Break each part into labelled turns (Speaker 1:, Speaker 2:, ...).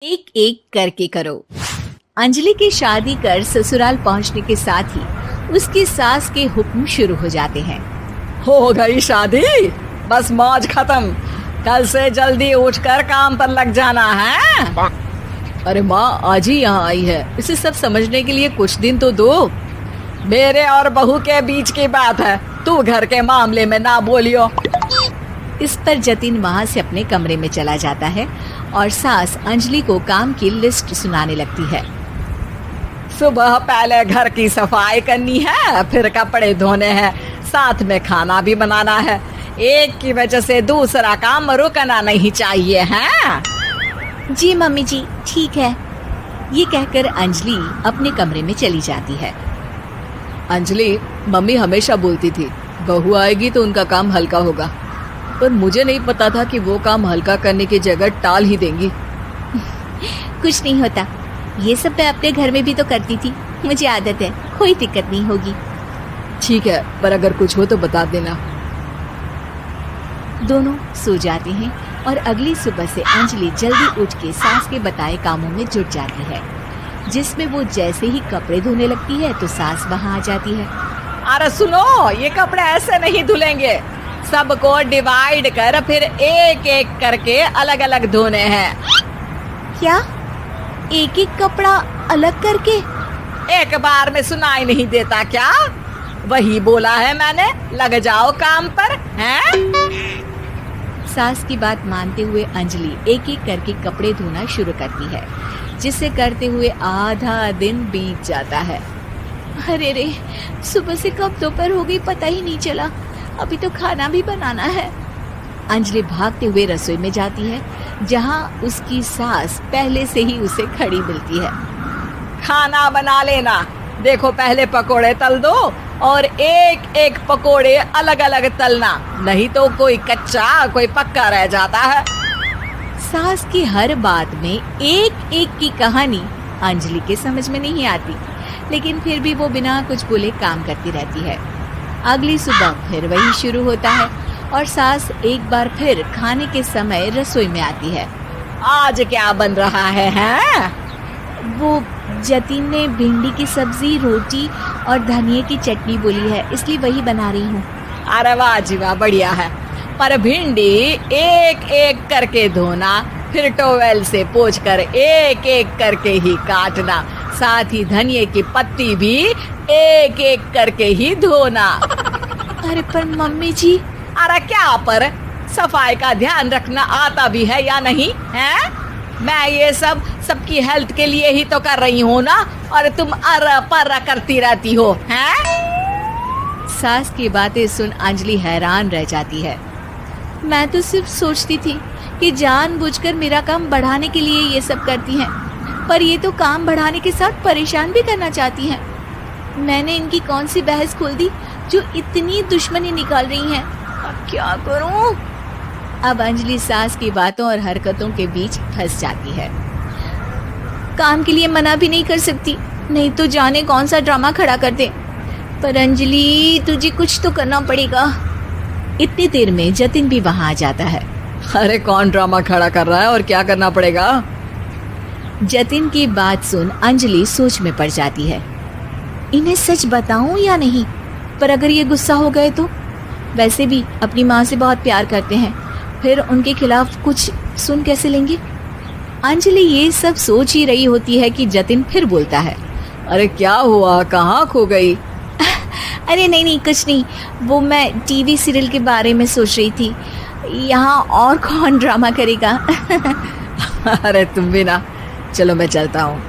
Speaker 1: एक एक करके करो। अंजलि की शादी कर ससुराल पहुंचने के साथ ही उसकी सास के हुक्म शुरू हो जाते हैं।
Speaker 2: हो गई शादी, बस मौज खत्म। कल से जल्दी उठकर काम पर लग जाना है।
Speaker 1: अरे माँ आज ही यहाँ आई है, इसे सब समझने के लिए कुछ दिन तो दो।
Speaker 2: मेरे और बहू के बीच की बात है, तू घर के मामले में ना बोलियो।
Speaker 1: इस पर जतिन वहाँ से अपने कमरे में चला जाता है और सास अंजलि को काम की लिस्ट सुनाने लगती है।
Speaker 2: सुबह पहले घर की सफाई करनी है, फिर कपड़े धोने हैं, साथ में खाना भी बनाना है। एक की वजह से दूसरा काम रुकना नहीं चाहिए है।
Speaker 1: जी मम्मी जी ठीक है। ये कहकर अंजलि अपने कमरे में चली जाती है।
Speaker 3: अंजलि, मम्मी हमेशा बोलती थी बहू आएगी तो उनका काम हल्का होगा, पर मुझे नहीं पता था कि वो काम हल्का करने की जगह टाल ही देंगी।
Speaker 1: कुछ नहीं होता, ये सब मैं अपने घर में भी तो करती थी, मुझे आदत है, कोई दिक्कत नहीं होगी।
Speaker 3: ठीक है, पर अगर कुछ हो तो बता देना।
Speaker 1: दोनों सो जाते हैं और अगली सुबह से अंजलि जल्दी उठ के सास के बताए कामों में जुट जाती है, जिसमें वो जैसे ही कपड़े धोने लगती है तो सास वहाँ आ जाती है।
Speaker 2: अरे सुनो, ये कपड़े ऐसे नहीं धुलेंगे, सबको डिवाइड कर फिर एक एक करके अलग अलग धोने हैं।
Speaker 1: क्या एक एक कपड़ा अलग करके?
Speaker 2: एक बार में सुनाई नहीं देता क्या? वही बोला है मैंने, लग जाओ काम पर हैं?
Speaker 1: सास की बात मानते हुए अंजलि एक एक करके कपड़े धोना शुरू करती है, जिसे करते हुए आधा दिन बीत जाता है। अरे रे, सुबह से कब दोपहर हो गई पता ही नहीं चला, अभी तो खाना भी बनाना है। अंजलि भागते हुए रसोई में जाती है, जहाँ उसकी सास पहले से ही उसे खड़ी मिलती है।
Speaker 2: खाना बना लेना, देखो पहले पकोड़े तल दो और एक एक पकोड़े अलग अलग तलना, नहीं तो कोई कच्चा कोई पक्का रह जाता है।
Speaker 1: सास की हर बात में एक एक की कहानी अंजलि के समझ में नहीं आती, लेकिन फिर भी वो बिना कुछ बोले काम करती रहती है। अगली सुबह फिर वही शुरू होता है और सास एक बार फिर खाने के समय रसोई में आती है।
Speaker 2: आज क्या बन रहा है?
Speaker 1: वो जतिन ने भिंडी की सब्जी, रोटी और धनिया की चटनी बोली है, इसलिए वही बना रही हूँ।
Speaker 2: अरे वाह जी वाह, बढ़िया है। पर भिंडी एक एक करके धोना, फिर टोवेल से पोंछकर एक एक करके ही काटना, साथ ही धनिया की पत्ती भी एक एक करके ही धोना।
Speaker 1: अरे पर मम्मी जी।
Speaker 2: अरे क्या पर? सफाई का ध्यान रखना आता भी है या नहीं है? मैं ये सब सबकी हेल्थ के लिए ही तो कर रही हूँ ना, और तुम अर पर करती रहती हो हैं?
Speaker 1: सास की बातें सुन अंजलि हैरान रह जाती है। मैं तो सिर्फ सोचती थी कि जानबूझकर मेरा काम बढ़ाने के लिए ये सब करती हैं, पर ये तो काम बढ़ाने के साथ परेशान भी करना चाहती हैं। मैंने इनकी कौन सी बहस खोल दी जो इतनी दुश्मनी निकाल रही हैं? अब क्या करूं? अब अंजलि सास की बातों और हरकतों के बीच फंस जाती है। काम के लिए मना भी नहीं कर सकती, नहीं तो जाने कौन सा ड्रामा खड़ा कर दे। पर अंजलि तुझे कुछ तो करना पड़ेगा। इतनी देर में जतिन भी वहां आ जाता है।
Speaker 3: अरे कौन ड्रामा खड़ा कर रहा है और क्या करना पड़ेगा?
Speaker 1: जतिन की बात सुन अंजलि सोच में पड़ जाती है। इन्हें सच बताऊं या नहीं? पर अगर ये गुस्सा हो गए तो? वैसे भी अपनी माँ से बहुत प्यार करते हैं, फिर उनके खिलाफ कुछ सुन कैसे लेंगे? अंजलि ये सब सोच ही रही होती है कि जतिन फिर बोलता है।
Speaker 3: अरे क्या हुआ, कहाँ खो गई?
Speaker 1: अरे नहीं कुछ नहीं, वो मैं टीवी सीरियल के बारे में सोच रही थी। यहाँ और कौन ड्रामा करेगा?
Speaker 3: अरे तुम भी ना, चलो मैं चलता हूँ।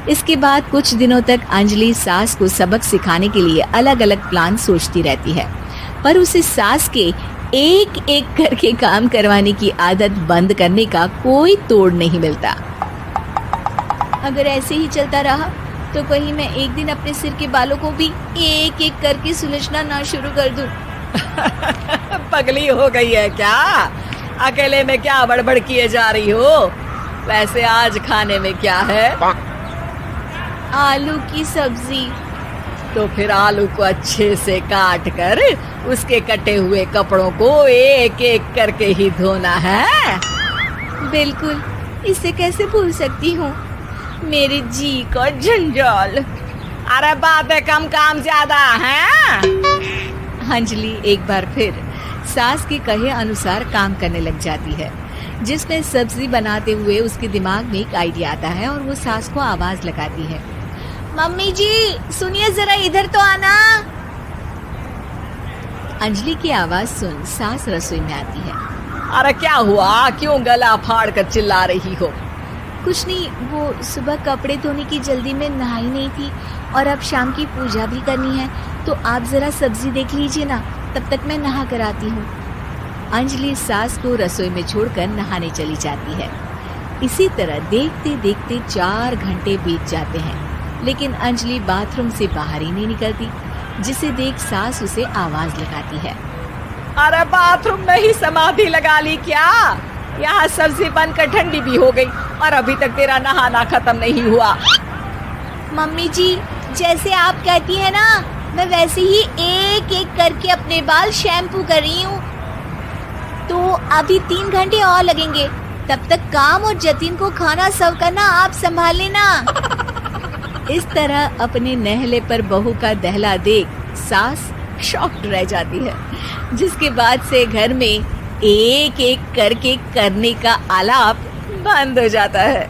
Speaker 1: इसके बाद कुछ दिनों तक अंजलि सास को सबक सिखाने के लिए अलग अलग प्लान सोचती रहती है, पर उसे सास के एक एक करके काम करवाने की आदत बंद करने का कोई तोड़ नहीं मिलता। अगर ऐसे ही चलता रहा तो कहीं मैं एक दिन अपने सिर के बालों को भी एक एक करके सुलझना ना शुरू कर दूं।
Speaker 2: पगली हो गई है क्या? अकेले में क्या बड़बड़ किए जा रही हो? वैसे आज खाने में क्या है?
Speaker 1: आलू की सब्जी।
Speaker 2: तो फिर आलू को अच्छे से काट कर उसके कटे हुए कपड़ों को एक एक करके ही धोना है।
Speaker 1: बिल्कुल, इसे कैसे भूल सकती हूँ? मेरे जी का जंजाल।
Speaker 2: अरे बातें कम काम ज्यादा है।
Speaker 1: अंजलि एक बार फिर सास के कहे अनुसार काम करने लग जाती है, जिसमें सब्जी बनाते हुए उसके दिमाग में एक आइडिया आता है और वो सास को आवाज लगाती है, मम्मी जी सुनिए जरा इधर तो आना। अंजलि की आवाज सुन सास रसोई में आती है।
Speaker 2: अरे क्या हुआ, क्यों गला फाड़ कर चिल्ला रही हो?
Speaker 1: कुछ नहीं, वो सुबह कपड़े धोने की जल्दी में नहाई नहीं थी और अब शाम की पूजा भी करनी है, तो आप जरा सब्जी देख लीजिए ना, तब तक मैं नहा कर आती हूँ। अंजलि सास को रसोई में छोड़कर नहाने चली जाती है। इसी तरह देखते देखते 4 घंटे बीत जाते हैं, लेकिन अंजलि बाथरूम से बाहर ही नहीं निकलती, जिसे देख सास उसे आवाज लगाती है।
Speaker 2: अरे बाथरूम में ही समाधि लगा ली क्या? यहाँ सब्जी बनकर ठंडी भी हो गई और अभी तक तेरा नहाना खत्म नहीं हुआ।
Speaker 1: मम्मी जी जैसे आप कहती हैं ना, मैं वैसे ही एक एक करके अपने बाल शैम्पू कर रही हूँ, तो अभी 3 घंटे और लगेंगे। तब तक काम और जतिन को खाना सर्व करना आप संभाल लेना। इस तरह अपने नहले पर बहू का दहला देख सास शॉक्ड रह जाती है, जिसके बाद से घर में एक एक करके करने का आलाप बंद हो जाता है।